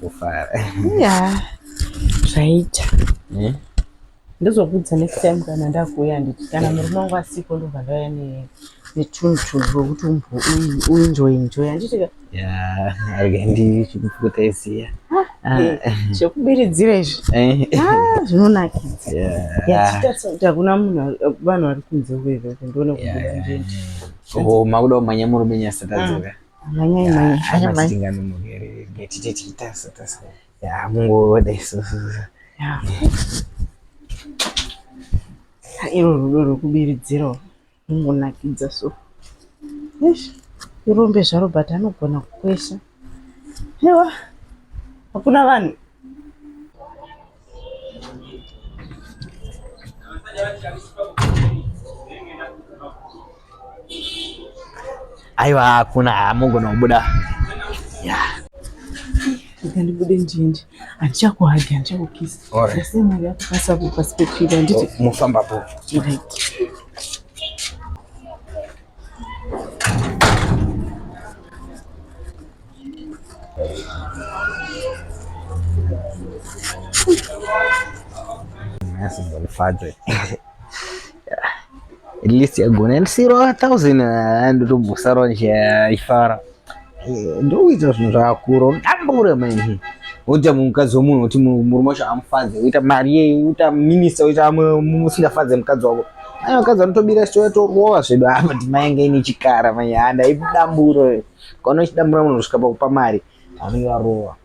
kufara. Yeah. Zvaita. Ndizokudza next time kana ndakuya nditi kana murume wangu asiko ndobva ndauya netunhu rwekuti uenjoy handiti ka. Yeah, argendi chikutaisiya. Chekubiridzira izvi. Zvinonakidza. Yeah, chita hakuna vanhu vari kunze kwezvo ndione kubuda njendi. Makuda kumanya murume nyasa tadzoka. Manya. Tinganomugere getiti tasa. Yeah, mungoda isusu. Yeah. Iro rudo rwekubiridzira runonakidza so. Irombe zvaro but anogona kukwesha. Ewa, hakuna vanhu. Aiwa, hakuna mungona kubuda. Yeah. Ndibude njendi. Handichakuhagi, handichakukisa. Zvese mari yakupasa perspective handiti. Mufamba po. Right. Father. At least you're going to see 1,000 and to Musaronja Ifara. Do it as Rakuro, Tambura man. Uta mkazi wa munhu uti murumosha amfadze uita Marie uita minister uita musina fadze mkazi wako. Ayo mkazi anotobira story to rowa zvedu apa timaenge ini chikara manyanda idamburo. Kono chidambura munhu kusvika pakupa mari. Anenge arowa.